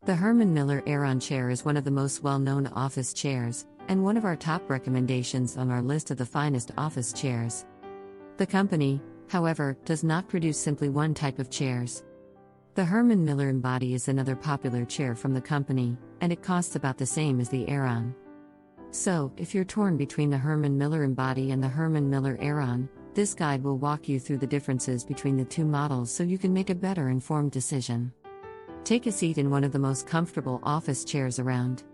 The Herman Miller Aeron chair is one of the most well-known office chairs, and one of our top recommendations on our list of the finest office chairs. The company, however, does not produce simply one type of chairs. The Herman Miller Embody is another popular chair from the company, and it costs about the same as the Aeron. So, if you're torn between the Herman Miller Embody and the Herman Miller Aeron, this guide will walk you through the differences between the two models so you can make a better informed decision. Take a seat in one of the most comfortable office chairs around.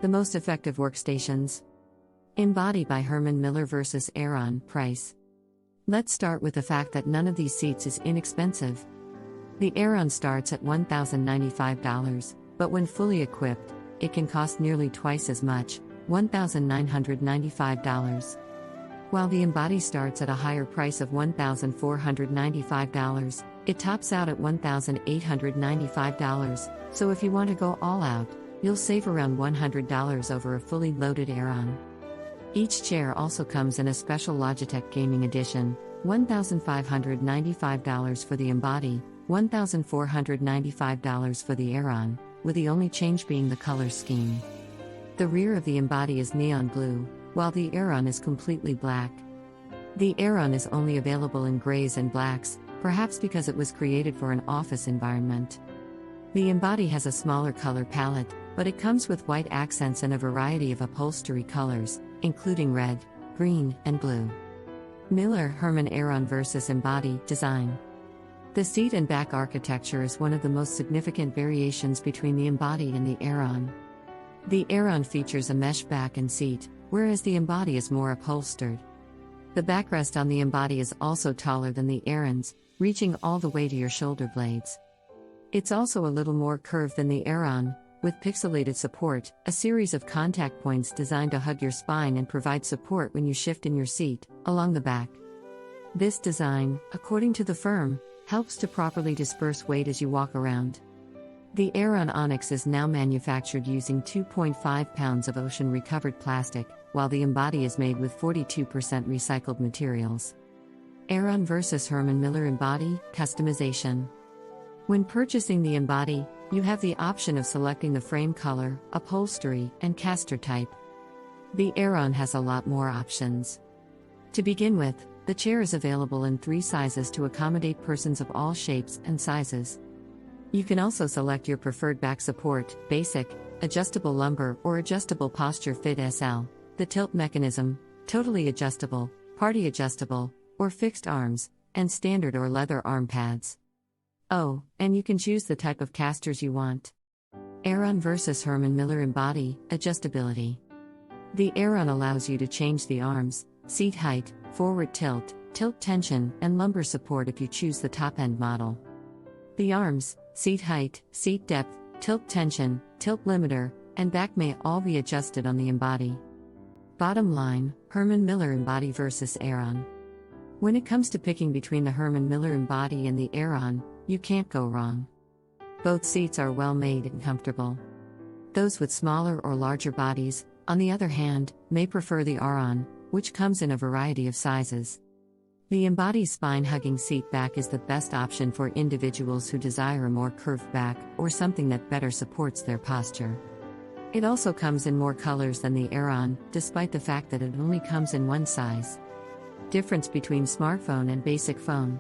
The most effective workstations. Embody by Herman Miller vs. Aeron. Price. Let's start with the fact that none of these seats is inexpensive. The Aeron starts at $1,095, but when fully equipped, it can cost nearly twice as much, $1,995. While the Embody starts at a higher price of $1,495, it tops out at $1,895, so if you want to go all out, you'll save around $100 over a fully loaded Aeron. Each chair also comes in a special Logitech Gaming Edition, $1,595 for the Embody, $1,495 for the Aeron, with the only change being the color scheme. The rear of the Embody is neon blue, while the Aeron is completely black. The Aeron is only available in grays and blacks, perhaps because it was created for an office environment. The Embody has a smaller color palette, but it comes with white accents and a variety of upholstery colors, including red, green, and blue. Miller Herman Aeron vs. Embody. Design. The seat and back architecture is one of the most significant variations between the Embody and the Aeron. The Aeron features a mesh back and seat, whereas the Embody is more upholstered. The backrest on the Embody is also taller than the Aeron's, reaching all the way to your shoulder blades. It's also a little more curved than the Aeron, with pixelated support, a series of contact points designed to hug your spine and provide support when you shift in your seat, along the back. This design, according to the firm, helps to properly disperse weight as you walk around. The Aeron Onyx is now manufactured using 2.5 pounds of ocean-recovered plastic, while the Embody is made with 42% recycled materials. Aeron vs. Herman Miller Embody. Customization. When purchasing the Embody, you have the option of selecting the frame color, upholstery, and caster type. The Aeron has a lot more options. To begin with, the chair is available in 3 sizes to accommodate persons of all shapes and sizes. You can also select your preferred back support, basic, adjustable lumbar or adjustable posture fit SL, the tilt mechanism, totally adjustable, party adjustable, or fixed arms, and standard or leather arm pads. Oh, and you can choose the type of casters you want. Aeron vs. Herman Miller Embody. Adjustability. The Aeron allows you to change the arms, seat height, forward tilt, tilt tension, and lumbar support if you choose the top-end model. The arms, seat height, seat depth, tilt tension, tilt limiter, and back may all be adjusted on the Embody. Bottom line, Herman Miller Embody vs. Aeron. When it comes to picking between the Herman Miller Embody and the Aeron, you can't go wrong. Both seats are well made and comfortable. Those with smaller or larger bodies, on the other hand, may prefer the Aeron, which comes in a variety of sizes. The Embody's spine-hugging seat back is the best option for individuals who desire a more curved back or something that better supports their posture. It also comes in more colors than the Aeron, despite the fact that it only comes in one size. Difference between smartphone and basic phone.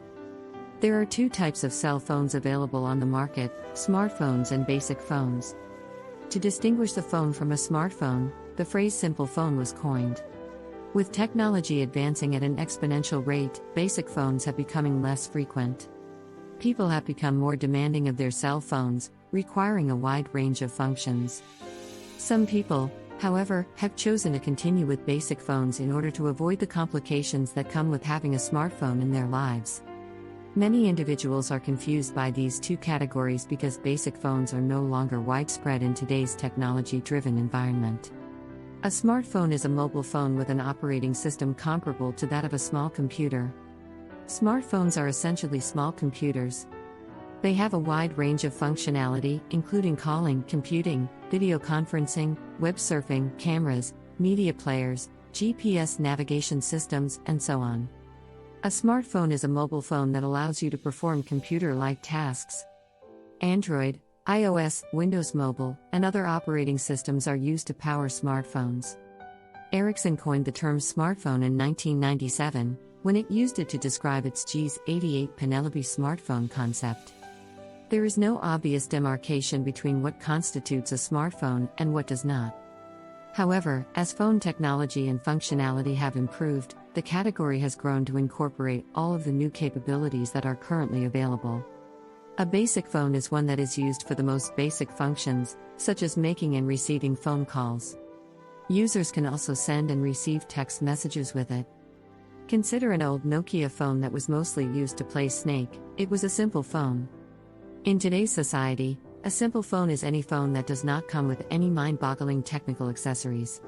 There are 2 types of cell phones available on the market, smartphones and basic phones. To distinguish the phone from a smartphone, the phrase simple phone was coined. With technology advancing at an exponential rate, basic phones have becoming less frequent. People have become more demanding of their cell phones, requiring a wide range of functions. Some people, however, have chosen to continue with basic phones in order to avoid the complications that come with having a smartphone in their lives. Many individuals are confused by these 2 categories because basic phones are no longer widespread in today's technology-driven environment. A smartphone is a mobile phone with an operating system comparable to that of a small computer. Smartphones are essentially small computers. They have a wide range of functionality, including calling, computing, video conferencing, web surfing, cameras, media players, GPS navigation systems, and so on. A smartphone is a mobile phone that allows you to perform computer-like tasks. Android, iOS, Windows Mobile, and other operating systems are used to power smartphones. Ericsson coined the term smartphone in 1997, when it used it to describe its G88 Penelope smartphone concept. There is no obvious demarcation between what constitutes a smartphone and what does not. However, as phone technology and functionality have improved, the category has grown to incorporate all of the new capabilities that are currently available. A basic phone is one that is used for the most basic functions, such as making and receiving phone calls. Users can also send and receive text messages with it. Consider an old Nokia phone that was mostly used to play Snake. It was a simple phone. In today's society, a simple phone is any phone that does not come with any mind-boggling technical accessories.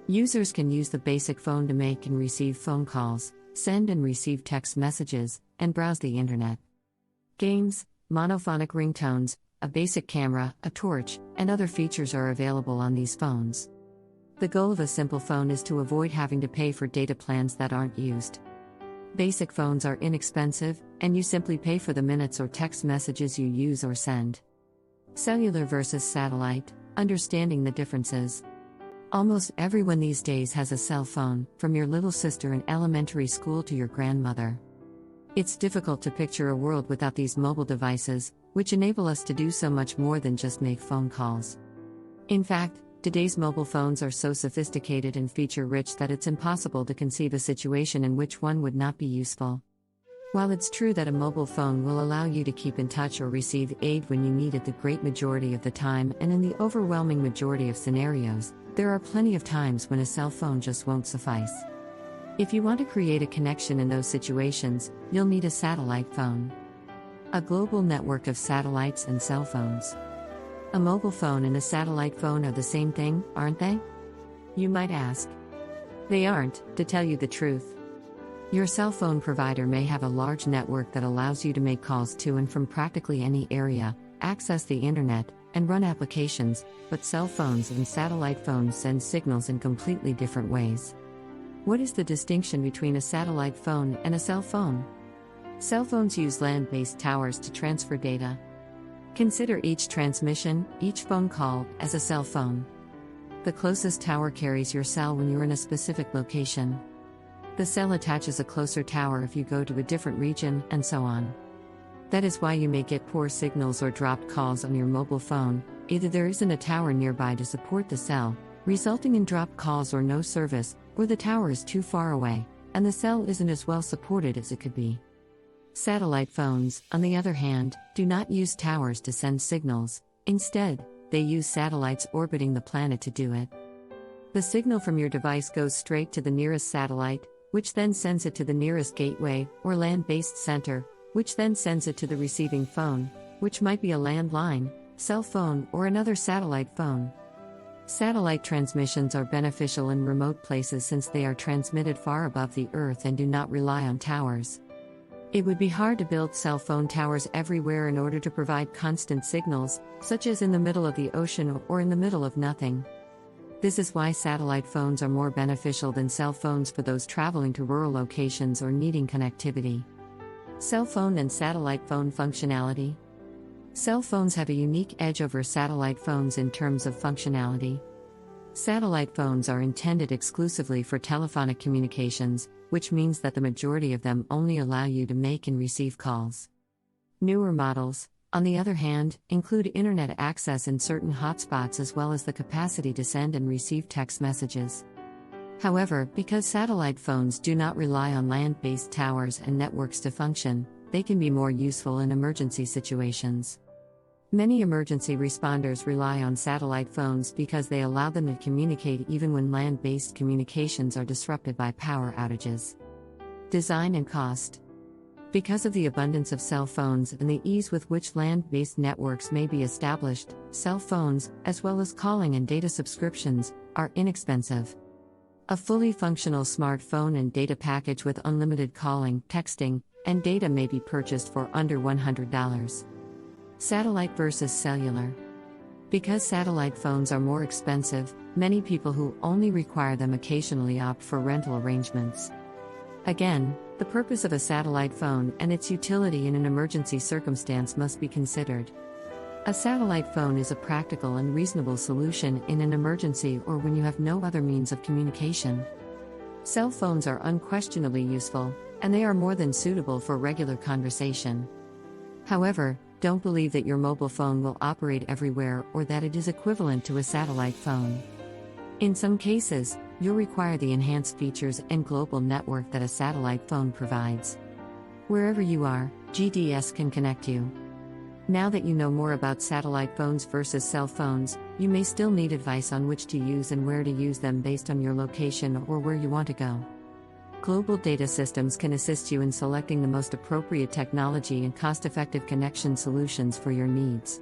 Users can use the basic phone to make and receive phone calls, send and receive text messages, and browse the internet. Games, monophonic ringtones, a basic camera, a torch, and other features are available on these phones. The goal of a simple phone is to avoid having to pay for data plans that aren't used. Basic phones are inexpensive, and you simply pay for the minutes or text messages you use or send. Cellular versus satellite, understanding the differences. Almost everyone these days has a cell phone, from your little sister in elementary school to your grandmother. It's difficult to picture a world without these mobile devices, which enable us to do so much more than just make phone calls. In fact, today's mobile phones are so sophisticated and feature-rich that it's impossible to conceive a situation in which one would not be useful. While it's true that a mobile phone will allow you to keep in touch or receive aid when you need it the great majority of the time and in the overwhelming majority of scenarios, there are plenty of times when a cell phone just won't suffice. If you want to create a connection in those situations, you'll need a satellite phone. A global network of satellites and cell phones. A mobile phone and a satellite phone are the same thing, aren't they? You might ask. They aren't, to tell you the truth. Your cell phone provider may have a large network that allows you to make calls to and from practically any area, access the internet, and run applications, but cell phones and satellite phones send signals in completely different ways. What is the distinction between a satellite phone and a cell phone? Cell phones use land-based towers to transfer data. Consider each transmission, each phone call, as a cell phone. The closest tower carries your cell when you're in a specific location. The cell attaches a closer tower if you go to a different region, and so on. That is why you may get poor signals or dropped calls on your mobile phone. Either there isn't a tower nearby to support the cell, resulting in dropped calls or no service, or the tower is too far away, and the cell isn't as well supported as it could be. Satellite phones, on the other hand, do not use towers to send signals. Instead, they use satellites orbiting the planet to do it. The signal from your device goes straight to the nearest satellite, which then sends it to the nearest gateway, or land-based center, which then sends it to the receiving phone, which might be a landline, cell phone, or another satellite phone. Satellite transmissions are beneficial in remote places since they are transmitted far above the Earth and do not rely on towers. It would be hard to build cell phone towers everywhere in order to provide constant signals, such as in the middle of the ocean or in the middle of nothing. This is why satellite phones are more beneficial than cell phones for those traveling to rural locations or needing connectivity. Cell phone and satellite phone functionality. Cell phones have a unique edge over satellite phones in terms of functionality. Satellite phones are intended exclusively for telephonic communications, which means that the majority of them only allow you to make and receive calls. Newer models, on the other hand, include internet access in certain hotspots as well as the capacity to send and receive text messages. However, because satellite phones do not rely on land-based towers and networks to function, they can be more useful in emergency situations. Many emergency responders rely on satellite phones because they allow them to communicate even when land-based communications are disrupted by power outages. Design and cost. Because of the abundance of cell phones and the ease with which land-based networks may be established, cell phones, as well as calling and data subscriptions, are inexpensive. A fully functional smartphone and data package with unlimited calling, texting, and data may be purchased for under $100. Satellite versus cellular. Because satellite phones are more expensive, many people who only require them occasionally opt for rental arrangements. Again, the purpose of a satellite phone and its utility in an emergency circumstance must be considered. A satellite phone is a practical and reasonable solution in an emergency or when you have no other means of communication. Cell phones are unquestionably useful, and they are more than suitable for regular conversation. However, don't believe that your mobile phone will operate everywhere or that it is equivalent to a satellite phone. In some cases, you'll require the enhanced features and global network that a satellite phone provides. Wherever you are, GDS can connect you. Now that you know more about satellite phones versus cell phones, you may still need advice on which to use and where to use them based on your location or where you want to go. Global data systems can assist you in selecting the most appropriate technology and cost-effective connection solutions for your needs.